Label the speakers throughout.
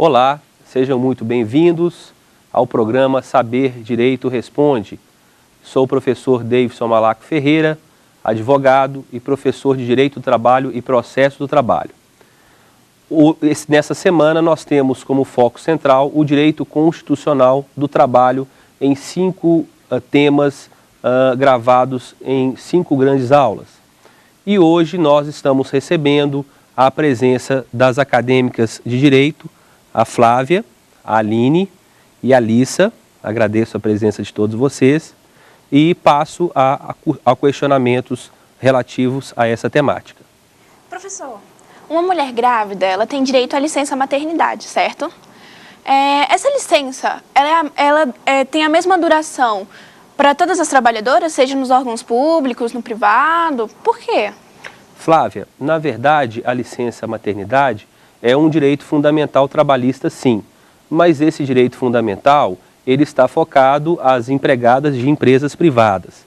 Speaker 1: Olá, sejam muito bem-vindos ao programa Saber Direito Responde. Sou o professor Davidson Malaco Ferreira, advogado e professor de Direito do Trabalho e Processo do Trabalho. Nessa semana nós temos como foco central o direito constitucional do trabalho em 5 temas gravados em 5 grandes aulas. E hoje nós estamos recebendo a presença das acadêmicas de Direito, a Flávia, a Aline e a Alissa. Agradeço a presença de todos vocês e passo a questionamentos relativos a essa temática.
Speaker 2: Professor, uma mulher grávida, ela tem direito à licença maternidade, certo? Essa licença, ela tem a mesma duração para todas as trabalhadoras, seja nos órgãos públicos, no privado? Por quê?
Speaker 1: Flávia, na verdade, a licença maternidade é um direito fundamental trabalhista, sim. Mas esse direito fundamental, ele está focado às empregadas de empresas privadas.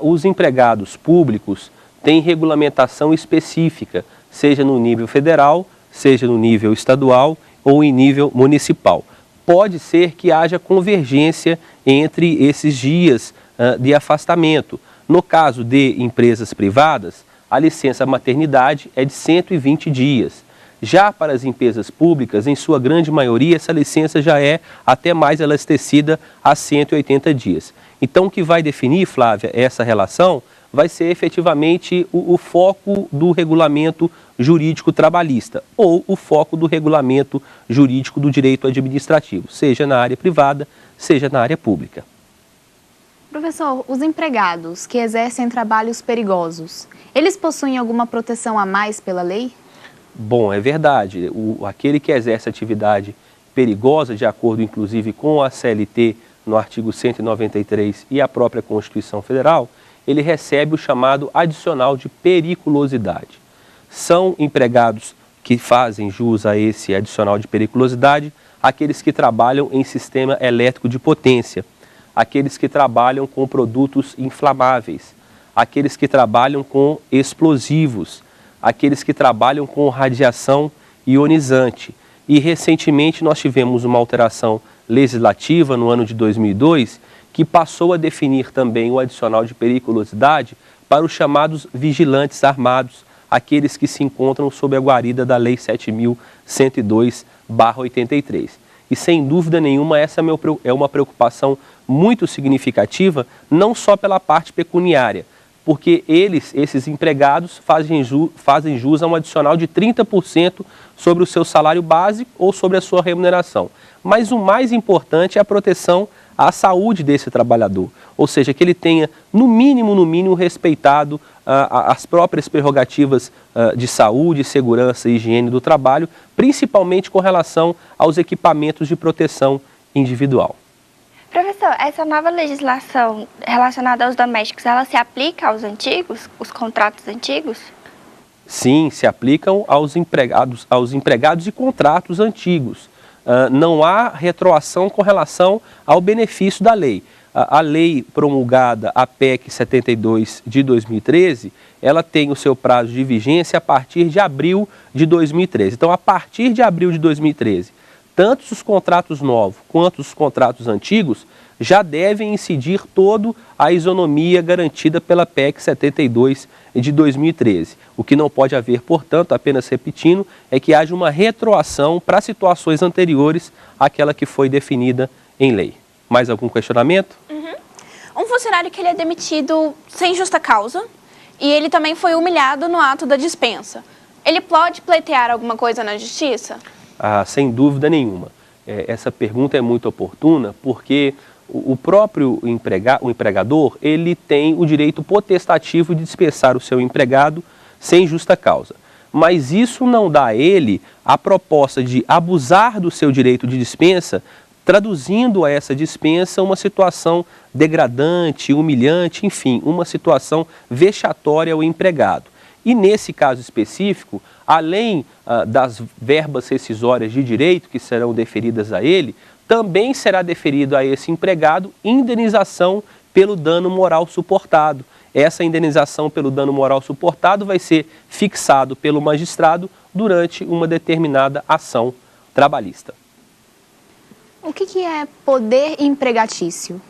Speaker 1: Os empregados públicos têm regulamentação específica, seja no nível federal, seja no nível estadual ou em nível municipal. Pode ser que haja convergência entre esses dias de afastamento. No caso de empresas privadas, a licença maternidade é de 120 dias. Já para as empresas públicas, em sua grande maioria, essa licença já é até mais elastecida a 180 dias. Então, o que vai definir, Flávia, essa relação vai ser efetivamente o foco do regulamento jurídico trabalhista ou o foco do regulamento jurídico do direito administrativo, seja na área privada, seja na área pública.
Speaker 3: Professor, os empregados que exercem trabalhos perigosos, eles possuem alguma proteção a mais pela lei?
Speaker 1: Bom, é verdade. Aquele que exerce atividade perigosa, de acordo inclusive com a CLT, no artigo 193 e a própria Constituição Federal, ele recebe o chamado adicional de periculosidade. São empregados que fazem jus a esse adicional de periculosidade aqueles que trabalham em sistema elétrico de potência, aqueles que trabalham com produtos inflamáveis, aqueles que trabalham com explosivos, aqueles que trabalham com radiação ionizante. E recentemente nós tivemos uma alteração legislativa no ano de 2002 que passou a definir também o adicional de periculosidade para os chamados vigilantes armados, aqueles que se encontram sob a guarida da Lei 7.102/83. E sem dúvida nenhuma essa é uma preocupação muito significativa, não só pela parte pecuniária, porque esses empregados fazem jus a um adicional de 30% sobre o seu salário base ou sobre a sua remuneração. Mas o mais importante é a proteção à saúde desse trabalhador, ou seja, que ele tenha, no mínimo, respeitado as próprias prerrogativas de saúde, segurança e higiene do trabalho, principalmente com relação aos equipamentos de proteção individual.
Speaker 4: Professor, essa nova legislação relacionada aos domésticos, ela se aplica aos antigos, os contratos antigos?
Speaker 1: Sim, se aplicam aos empregados de contratos antigos. Não há retroação com relação ao benefício da lei. A lei promulgada, a PEC 72 de 2013, ela tem o seu prazo de vigência a partir de abril de 2013. Então, a partir de abril de 2013, tanto os contratos novos quanto os contratos antigos já devem incidir toda a isonomia garantida pela PEC 72 de 2013. O que não pode haver, portanto, apenas repetindo, é que haja uma retroação para situações anteriores àquela que foi definida em lei. Mais algum questionamento?
Speaker 2: Um funcionário que ele é demitido sem justa causa e ele também foi humilhado no ato da dispensa. Ele pode pleitear alguma coisa na justiça?
Speaker 1: Sem dúvida nenhuma. Essa pergunta é muito oportuna porque o próprio empregador, ele tem o direito potestativo de dispensar o seu empregado sem justa causa. Mas isso não dá a ele a proposta de abusar do seu direito de dispensa, traduzindo a essa dispensa uma situação degradante, humilhante, enfim, uma situação vexatória ao empregado. E nesse caso específico, além das verbas rescisórias de direito que serão deferidas a ele, também será deferido a esse empregado indenização pelo dano moral suportado. Essa indenização pelo dano moral suportado vai ser fixado pelo magistrado durante uma determinada ação trabalhista.
Speaker 3: O que é poder empregatício?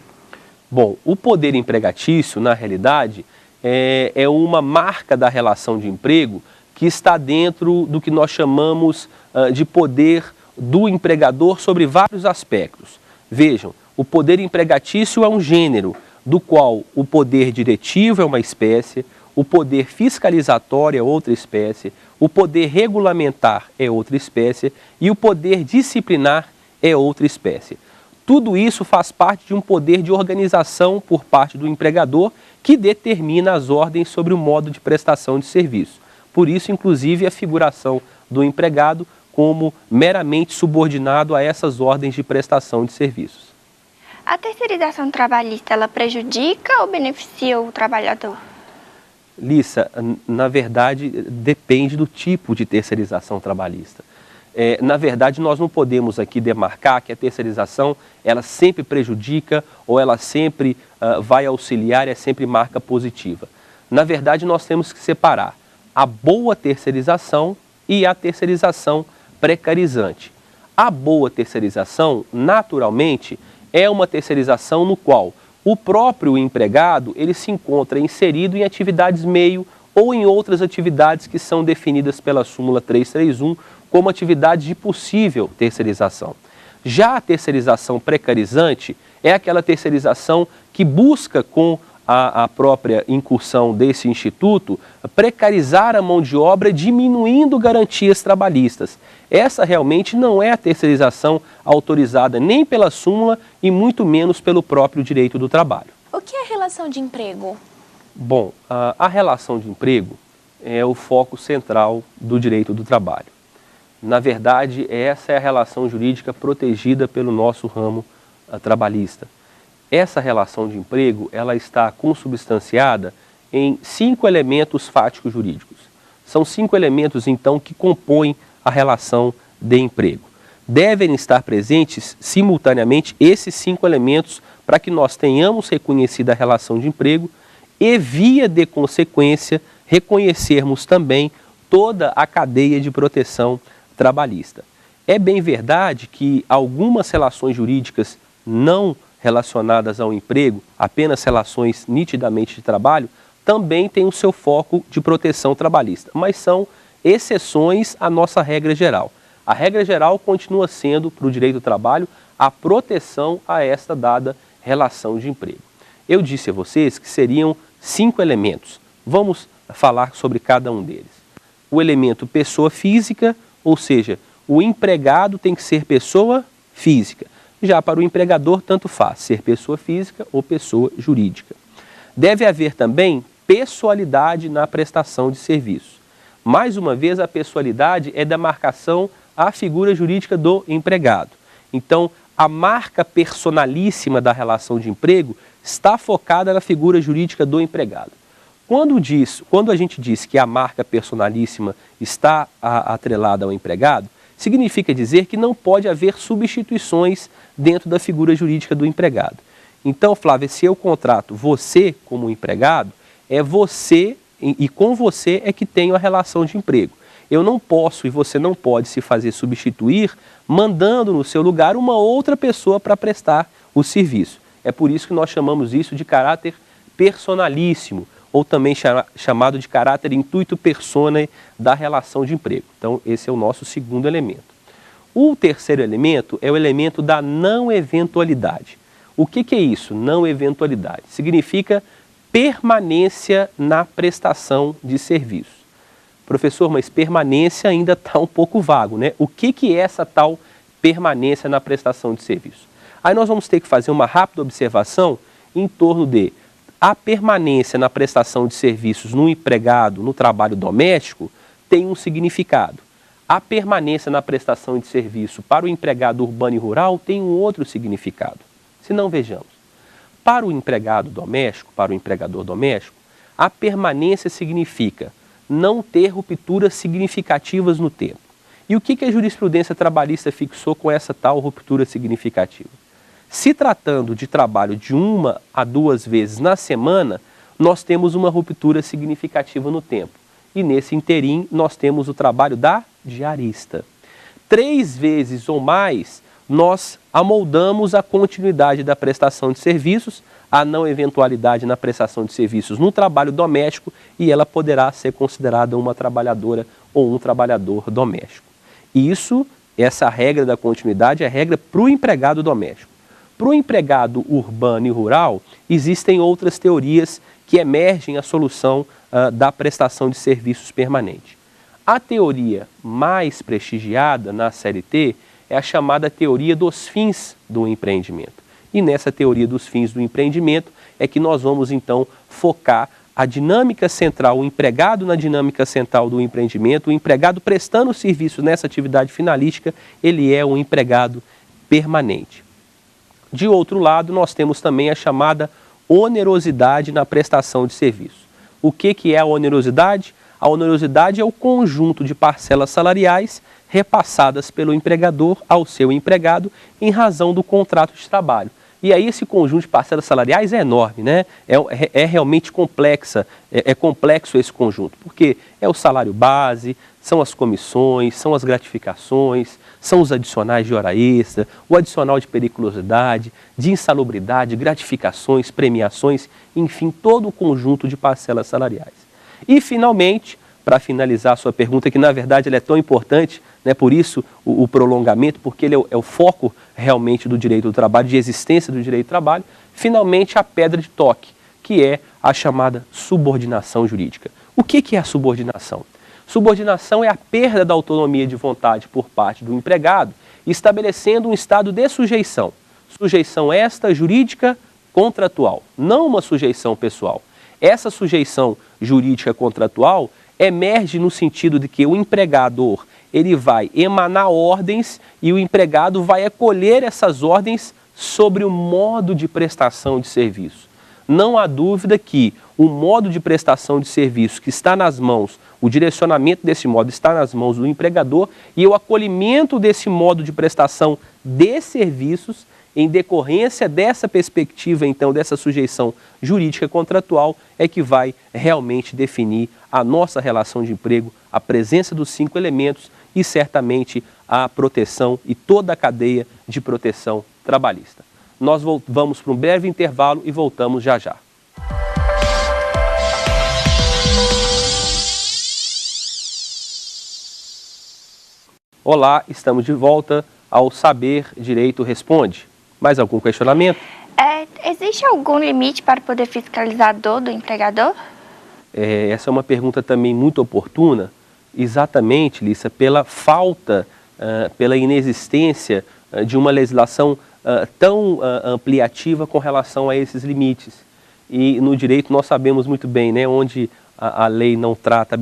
Speaker 1: Bom, o poder empregatício, na realidade, é uma marca da relação de emprego que está dentro do que nós chamamos de poder do empregador sobre vários aspectos. Vejam, o poder empregatício é um gênero do qual o poder diretivo é uma espécie, o poder fiscalizatório é outra espécie, o poder regulamentar é outra espécie e o poder disciplinar é outra espécie. Tudo isso faz parte de um poder de organização por parte do empregador que determina as ordens sobre o modo de prestação de serviço. Por isso, inclusive, a figuração do empregado como meramente subordinado a essas ordens de prestação de serviços.
Speaker 4: A terceirização trabalhista, ela prejudica ou beneficia o trabalhador?
Speaker 1: Lissa, na verdade, depende do tipo de terceirização trabalhista. Na verdade, nós não podemos aqui demarcar que a terceirização ela sempre prejudica ou ela sempre vai auxiliar, é sempre marca positiva. Na verdade, nós temos que separar a boa terceirização e a terceirização precarizante. A boa terceirização, naturalmente, é uma terceirização no qual o próprio empregado ele se encontra inserido em atividades meio ou em outras atividades que são definidas pela súmula 331 como atividades de possível terceirização. Já a terceirização precarizante é aquela terceirização que busca, com a própria incursão desse instituto, precarizar a mão de obra diminuindo garantias trabalhistas. Essa realmente não é a terceirização autorizada nem pela súmula e muito menos pelo próprio direito do trabalho.
Speaker 2: O que é relação de emprego?
Speaker 1: Bom, a relação de emprego é o foco central do direito do trabalho. Na verdade, essa é a relação jurídica protegida pelo nosso ramo trabalhista. Essa relação de emprego, ela está consubstanciada em 5 elementos fáticos jurídicos. São 5 elementos, então, que compõem a relação de emprego. Devem estar presentes simultaneamente esses 5 elementos para que nós tenhamos reconhecido a relação de emprego e, via de consequência, reconhecermos também toda a cadeia de proteção trabalhista. É bem verdade que algumas relações jurídicas não relacionadas ao emprego, apenas relações nitidamente de trabalho, também têm o seu foco de proteção trabalhista, mas são exceções à nossa regra geral. A regra geral continua sendo, para o direito do trabalho, a proteção a esta dada relação de emprego. Eu disse a vocês que seriam 5 elementos. Vamos falar sobre cada um deles. O elemento pessoa física, ou seja, o empregado tem que ser pessoa física. Já para o empregador, tanto faz ser pessoa física ou pessoa jurídica. Deve haver também pessoalidade na prestação de serviço. Mais uma vez, a pessoalidade é da marcação à figura jurídica do empregado. Então, a marca personalíssima da relação de emprego está focada na figura jurídica do empregado. Quando a gente diz que a marca personalíssima está atrelada ao empregado, significa dizer que não pode haver substituições dentro da figura jurídica do empregado. Então, Flávia, se eu contrato você como empregado, é você e com você é que tenho a relação de emprego. Eu não posso e você não pode se fazer substituir mandando no seu lugar uma outra pessoa para prestar o serviço. É por isso que nós chamamos isso de caráter personalíssimo, ou também chamado de caráter intuito personae da relação de emprego. Então, esse é o nosso segundo elemento. O terceiro elemento é o elemento da não eventualidade. O que é isso? Não eventualidade. Significa permanência na prestação de serviço. Professor, mas permanência ainda está um pouco vago, né? O que é essa tal permanência na prestação de serviço? Aí nós vamos ter que fazer uma rápida observação em torno de a permanência na prestação de serviços no empregado, no trabalho doméstico, tem um significado. A permanência na prestação de serviço para o empregado urbano e rural tem um outro significado. Se não, vejamos. Para o empregado doméstico, para o empregador doméstico, a permanência significa não ter rupturas significativas no tempo. E o que a jurisprudência trabalhista fixou com essa tal ruptura significativa? Se tratando de trabalho de 1 a 2 vezes na semana, nós temos uma ruptura significativa no tempo. E nesse interim, nós temos o trabalho da diarista. 3 vezes ou mais, nós amoldamos a continuidade da prestação de serviços, a não eventualidade na prestação de serviços no trabalho doméstico, e ela poderá ser considerada uma trabalhadora ou um trabalhador doméstico. Essa regra da continuidade é a regra para o empregado doméstico. Para o empregado urbano e rural, existem outras teorias que emergem a solução da prestação de serviços permanente. A teoria mais prestigiada na CLT é a chamada teoria dos fins do empreendimento. E nessa teoria dos fins do empreendimento é que nós vamos então focar a dinâmica central, o empregado na dinâmica central do empreendimento, o empregado prestando serviço nessa atividade finalística, ele é um empregado permanente. De outro lado, nós temos também a chamada onerosidade na prestação de serviço. O que é a onerosidade? A onerosidade é o conjunto de parcelas salariais repassadas pelo empregador ao seu empregado em razão do contrato de trabalho. E aí esse conjunto de parcelas salariais é enorme, né? É realmente complexo esse conjunto, porque é o salário base, são as comissões, são as gratificações, são os adicionais de hora extra, o adicional de periculosidade, de insalubridade, gratificações, premiações, enfim, todo o conjunto de parcelas salariais. E, finalmente, para finalizar a sua pergunta, que na verdade ela é tão importante, né, por isso o prolongamento, porque ele é o foco realmente do direito do trabalho, de existência do direito do trabalho, finalmente a pedra de toque, que é a chamada subordinação jurídica. O que é a subordinação? Subordinação é a perda da autonomia de vontade por parte do empregado, estabelecendo um estado de sujeição. Sujeição esta jurídica contratual, não uma sujeição pessoal. Essa sujeição jurídica contratual emerge no sentido de que o empregador ele vai emanar ordens e o empregado vai acolher essas ordens sobre o modo de prestação de serviço. Não há dúvida que o modo de prestação de serviço que está nas mãos, o direcionamento desse modo está nas mãos do empregador e o acolhimento desse modo de prestação de serviços em decorrência dessa perspectiva, então, dessa sujeição jurídica contratual, é que vai realmente definir a nossa relação de emprego, a presença dos 5 elementos e, certamente, a proteção e toda a cadeia de proteção trabalhista. Nós vamos para um breve intervalo e voltamos já já. Olá, estamos de volta ao Saber Direito Responde. Mais algum questionamento?
Speaker 4: Existe algum limite para o poder fiscalizador do empregador?
Speaker 1: Essa é uma pergunta também muito oportuna, exatamente, Lícia, pela falta, pela inexistência de uma legislação tão ampliativa com relação a esses limites. E no direito nós sabemos muito bem, né, onde a lei não trata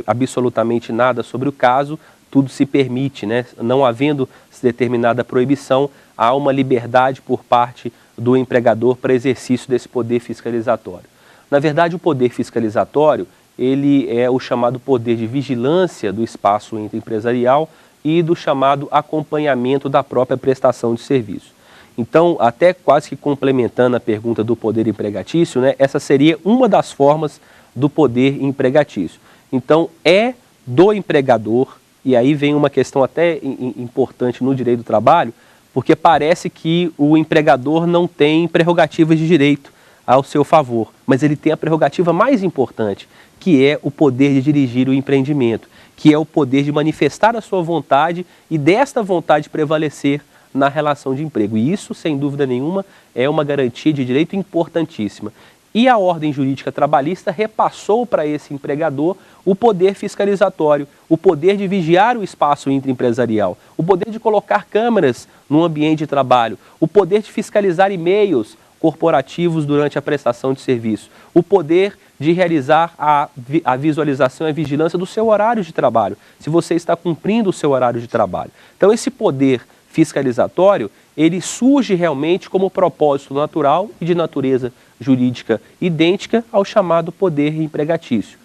Speaker 1: absolutamente nada sobre o caso, tudo se permite, né? Não havendo determinada proibição, há uma liberdade por parte do empregador para exercício desse poder fiscalizatório. Na verdade, o poder fiscalizatório, ele é o chamado poder de vigilância do espaço intraempresarial e do chamado acompanhamento da própria prestação de serviço. Então, até quase que complementando a pergunta do poder empregatício, né, essa seria uma das formas do poder empregatício. Então, é do empregador, e aí vem uma questão até importante no direito do trabalho, porque parece que o empregador não tem prerrogativas de direito ao seu favor, mas ele tem a prerrogativa mais importante, que é o poder de dirigir o empreendimento, que é o poder de manifestar a sua vontade e desta vontade prevalecer na relação de emprego. E isso, sem dúvida nenhuma, é uma garantia de direito importantíssima. E a ordem jurídica trabalhista repassou para esse empregador o poder fiscalizatório, o poder de vigiar o espaço intraempresarial, o poder de colocar câmeras no ambiente de trabalho, o poder de fiscalizar e-mails corporativos durante a prestação de serviço, o poder de realizar a visualização e a vigilância do seu horário de trabalho, se você está cumprindo o seu horário de trabalho. Então, esse poder fiscalizatório, ele surge realmente como propósito natural e de natureza jurídica idêntica ao chamado poder empregatício,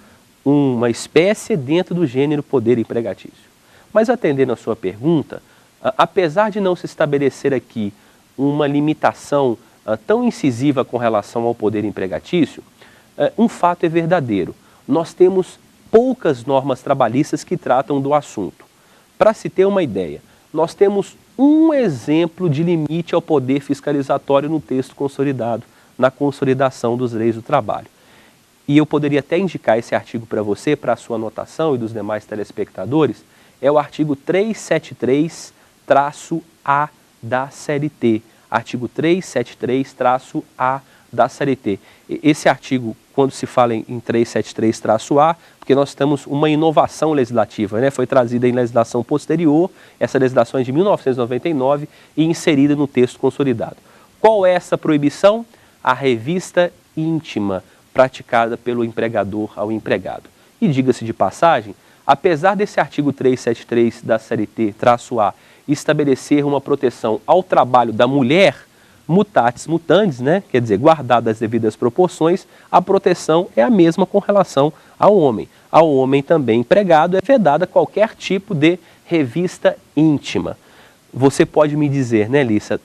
Speaker 1: uma espécie dentro do gênero poder empregatício. Mas atendendo a sua pergunta, apesar de não se estabelecer aqui uma limitação tão incisiva com relação ao poder empregatício, um fato é verdadeiro. Nós temos poucas normas trabalhistas que tratam do assunto. Para se ter uma ideia, nós temos um exemplo de limite ao poder fiscalizatório no texto consolidado, na consolidação dos leis do trabalho. E eu poderia até indicar esse artigo para você, para a sua anotação e dos demais telespectadores, é o artigo 373-A da CLT. Artigo 373-A da CLT. Esse artigo, quando se fala em 373-A, porque nós temos uma inovação legislativa, né? Foi trazida em legislação posterior, essa legislação é de 1999 e inserida no texto consolidado. Qual é essa proibição? A revista íntima praticada pelo empregador ao empregado. E diga-se de passagem, apesar desse artigo 373 da CLT-A estabelecer uma proteção ao trabalho da mulher, mutatis mutandis, né? Quer dizer, guardadas as devidas proporções, a proteção é a mesma com relação ao homem. Ao homem também empregado é vedada qualquer tipo de revista íntima. Você pode me dizer, né, Lissa,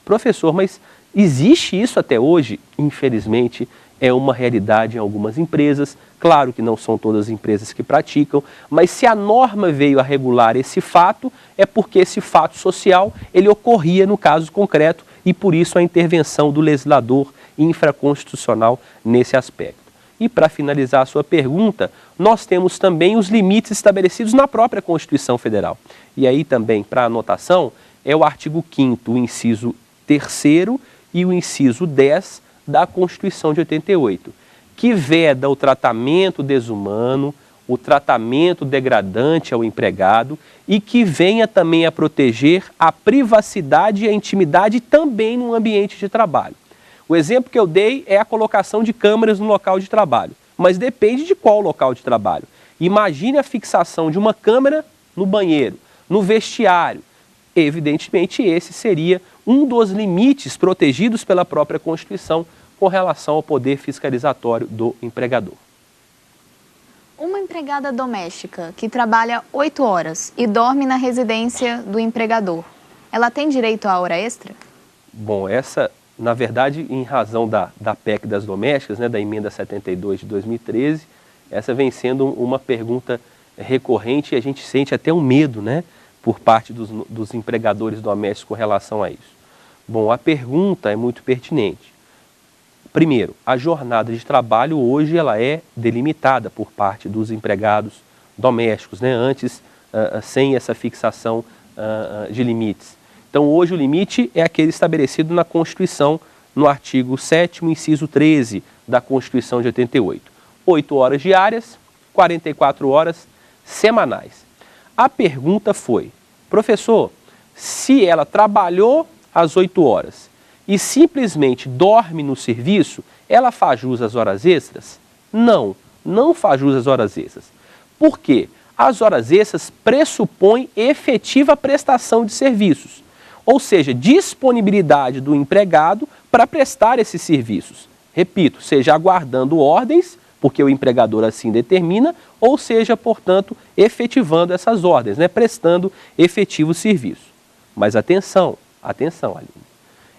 Speaker 1: professor, mas existe isso até hoje? Infelizmente, é uma realidade em algumas empresas. Claro que não são todas as empresas que praticam, mas se a norma veio a regular esse fato, é porque esse fato social, ele ocorria no caso concreto e por isso a intervenção do legislador infraconstitucional nesse aspecto. E para finalizar a sua pergunta, nós temos também os limites estabelecidos na própria Constituição Federal. E aí também, para anotação, é o artigo 5º, o inciso 3º e o inciso 10 da Constituição de 88, que veda o tratamento desumano, o tratamento degradante ao empregado e que venha também a proteger a privacidade e a intimidade também no ambiente de trabalho. O exemplo que eu dei é a colocação de câmeras no local de trabalho, mas depende de qual local de trabalho. Imagine a fixação de uma câmera no banheiro, no vestiário. Evidentemente, esse seria um dos limites protegidos pela própria Constituição com relação ao poder fiscalizatório do empregador.
Speaker 3: Uma empregada doméstica que trabalha 8 horas e dorme na residência do empregador, ela tem direito à hora extra?
Speaker 1: Bom, essa, na verdade, em razão da PEC das domésticas, né, da emenda 72 de 2013, essa vem sendo uma pergunta recorrente e a gente sente até um medo, né, por parte dos empregadores domésticos com relação a isso. Bom, a pergunta é muito pertinente. Primeiro, a jornada de trabalho hoje ela é delimitada por parte dos empregados domésticos, né? Antes, sem essa fixação de limites. Então, hoje o limite é aquele estabelecido na Constituição, no artigo 7º, inciso 13 da Constituição de 88. 8 horas diárias, 44 horas semanais. A pergunta foi, professor, se ela trabalhou às 8 horas e simplesmente dorme no serviço, ela faz jus às horas extras? Não, não faz jus às horas extras. Por quê? As horas extras pressupõem efetiva prestação de serviços, ou seja, disponibilidade do empregado para prestar esses serviços. Repito, seja aguardando ordens, porque o empregador assim determina, ou seja, portanto, efetivando essas ordens, né, prestando efetivo serviço. Mas atenção, Aline.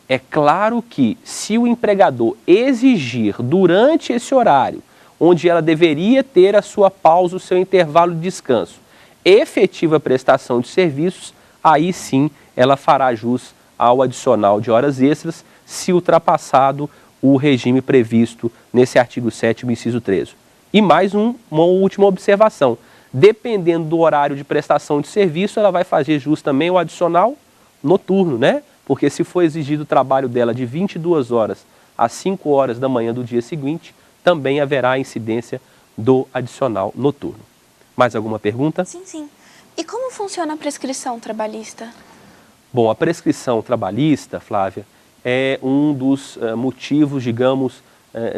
Speaker 1: É claro que se o empregador exigir durante esse horário, onde ela deveria ter a sua pausa, o seu intervalo de descanso, efetiva prestação de serviços, aí sim ela fará jus ao adicional de horas extras, se ultrapassado o regime previsto nesse artigo 7º, inciso 13. E mais uma última observação. Dependendo do horário de prestação de serviço, ela vai fazer jus também ao adicional noturno, né? Porque se for exigido o trabalho dela de 22 horas às 5 horas da manhã do dia seguinte, também haverá a incidência do adicional noturno. Mais alguma pergunta?
Speaker 2: Sim. E como funciona a prescrição trabalhista?
Speaker 1: Bom, a prescrição trabalhista, Flávia, é um dos motivos, digamos,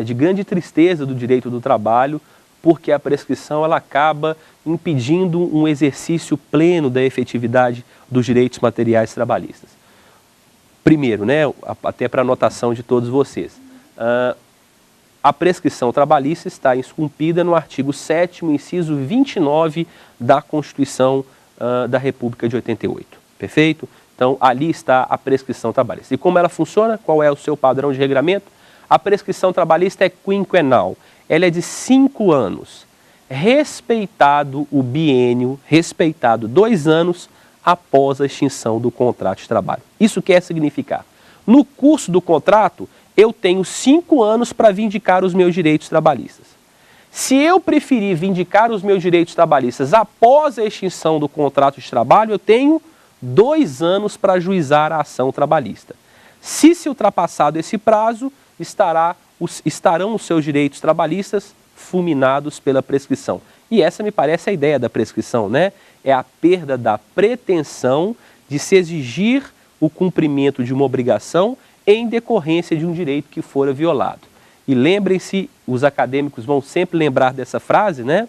Speaker 1: de grande tristeza do direito do trabalho, porque a prescrição ela acaba impedindo um exercício pleno da efetividade dos direitos materiais trabalhistas. Primeiro, né, até para anotação de todos vocês, a prescrição trabalhista está esculpida no artigo 7º, inciso 29 da Constituição da República de 88. Perfeito? Então, ali está a prescrição trabalhista. E como ela funciona? Qual é o seu padrão de regramento? A prescrição trabalhista é quinquenal. Ela é de 5 anos. Respeitado o biênio, respeitado 2 anos, após a extinção do contrato de trabalho. Isso quer significar, no curso do contrato, eu tenho 5 anos para vindicar os meus direitos trabalhistas. Se eu preferir vindicar os meus direitos trabalhistas após a extinção do contrato de trabalho, eu tenho 2 anos para ajuizar a ação trabalhista. Se ultrapassado esse prazo, estarão os seus direitos trabalhistas fulminados pela prescrição. E essa me parece a ideia da prescrição, né? É a perda da pretensão de se exigir o cumprimento de uma obrigação em decorrência de um direito que fora violado. E lembrem-se, os acadêmicos vão sempre lembrar dessa frase, né?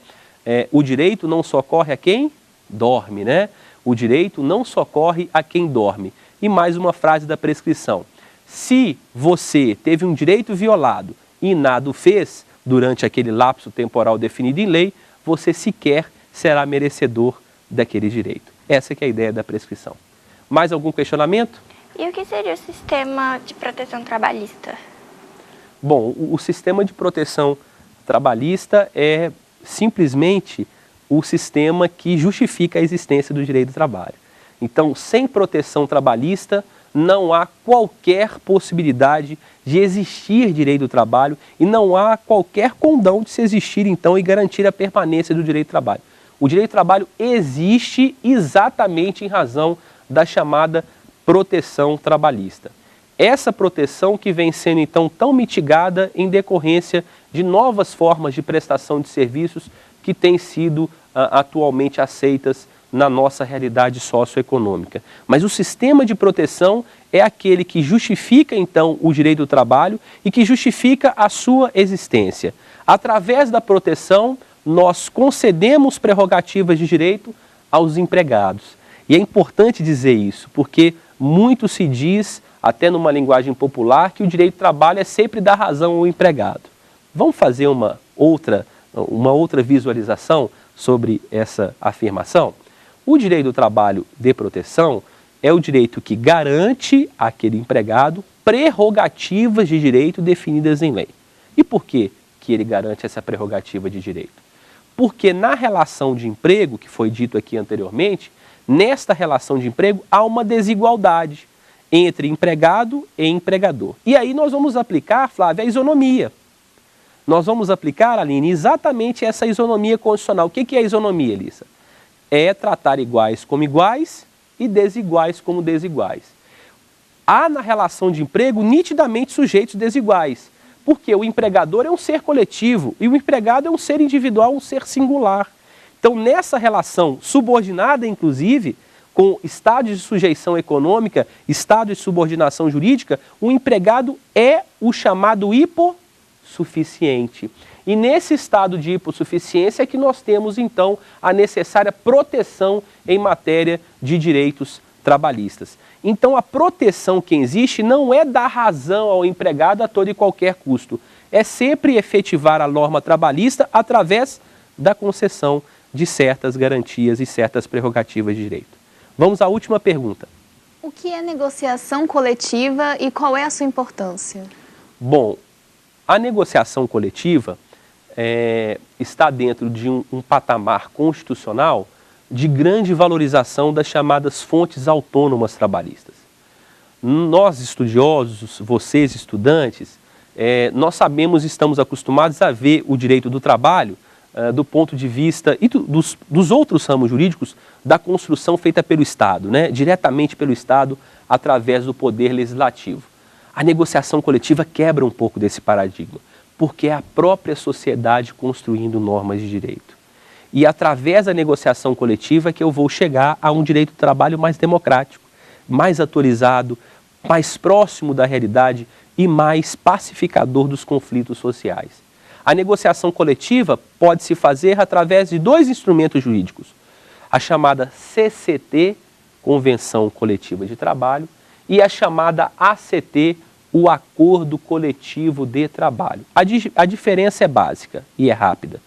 Speaker 1: O direito não socorre a quem dorme, né? O direito não socorre a quem dorme. E mais uma frase da prescrição. Se você teve um direito violado e nada o fez durante aquele lapso temporal definido em lei, você sequer será merecedor daquele direito. Essa que é a ideia da prescrição. Mais algum questionamento?
Speaker 4: E o que seria o sistema de proteção trabalhista?
Speaker 1: Bom, o sistema de proteção trabalhista é simplesmente o sistema que justifica a existência do direito do trabalho. Então, sem proteção trabalhista, não há qualquer possibilidade de existir direito do trabalho e não há qualquer condão de se existir, então, e garantir a permanência do direito do trabalho. O direito do trabalho existe exatamente em razão da chamada proteção trabalhista. Essa proteção que vem sendo, então, tão mitigada em decorrência de novas formas de prestação de serviços que têm sido atualmente aceitas na nossa realidade socioeconômica. Mas o sistema de proteção é aquele que justifica, então, o direito do trabalho e que justifica a sua existência. Através da proteção, nós concedemos prerrogativas de direito aos empregados. E é importante dizer isso, porque muito se diz, até numa linguagem popular, que o direito do trabalho é sempre dar razão ao empregado. Vamos fazer uma outra visualização sobre essa afirmação? O direito do trabalho de proteção é o direito que garante àquele empregado prerrogativas de direito definidas em lei. E por que ele garante essa prerrogativa de direito? Porque na relação de emprego, que foi dito aqui anteriormente, nesta relação de emprego há uma desigualdade entre empregado e empregador. E aí nós vamos aplicar, Flávia, a isonomia. Nós vamos aplicar, Aline, exatamente essa isonomia constitucional. O que é a isonomia, Elissa? É tratar iguais como iguais e desiguais como desiguais. Há na relação de emprego nitidamente sujeitos desiguais, porque o empregador é um ser coletivo e o empregado é um ser individual, um ser singular. Então, nessa relação subordinada, inclusive, com estado de sujeição econômica, estado de subordinação jurídica, o empregado é o chamado hipossuficiente. E nesse estado de hipossuficiência é que nós temos, então, a necessária proteção em matéria de direitos trabalhistas. Então, a proteção que existe não é dar razão ao empregado a todo e qualquer custo. É sempre efetivar a norma trabalhista através da concessão de certas garantias e certas prerrogativas de direito. Vamos à última pergunta.
Speaker 3: O que é negociação coletiva e qual é a sua importância?
Speaker 1: Bom, a negociação coletiva está dentro de um patamar constitucional de grande valorização das chamadas fontes autônomas trabalhistas. Nós estudiosos, vocês estudantes, nós sabemos e estamos acostumados a ver o direito do trabalho do ponto de vista e dos outros ramos jurídicos da construção feita pelo Estado, né? Diretamente pelo Estado através do poder legislativo. A negociação coletiva quebra um pouco desse paradigma, porque é a própria sociedade construindo normas de direito. E através da negociação coletiva é que eu vou chegar a um direito do trabalho mais democrático, mais atualizado, mais próximo da realidade e mais pacificador dos conflitos sociais. A negociação coletiva pode se fazer através de 2 instrumentos jurídicos, a chamada CCT, Convenção Coletiva de Trabalho, e a chamada ACT, o Acordo Coletivo de Trabalho. A diferença é básica e é rápida.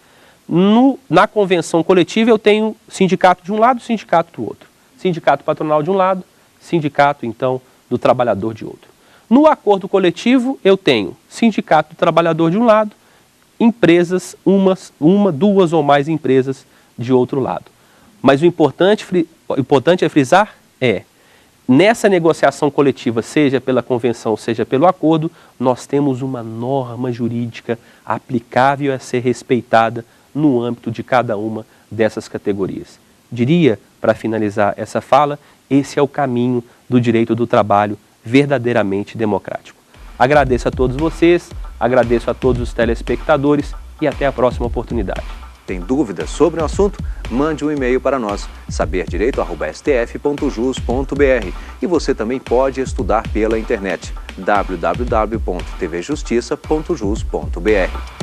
Speaker 1: Na convenção coletiva eu tenho sindicato de um lado, sindicato do outro. Sindicato patronal de um lado, sindicato, então, do trabalhador de outro. No acordo coletivo eu tenho sindicato do trabalhador de um lado, empresas, duas ou mais empresas de outro lado. Mas o importante, importante é frisar nessa negociação coletiva, seja pela convenção, seja pelo acordo, nós temos uma norma jurídica aplicável a ser respeitada no âmbito de cada uma dessas categorias. Diria, para finalizar essa fala, esse é o caminho do direito do trabalho verdadeiramente democrático. Agradeço a todos vocês, agradeço a todos os telespectadores e até a próxima oportunidade.
Speaker 5: Tem dúvidas sobre o assunto? Mande um e-mail para nós, saberdireito@stf.jus.br. E você também pode estudar pela internet, www.tvjustiça.jus.br.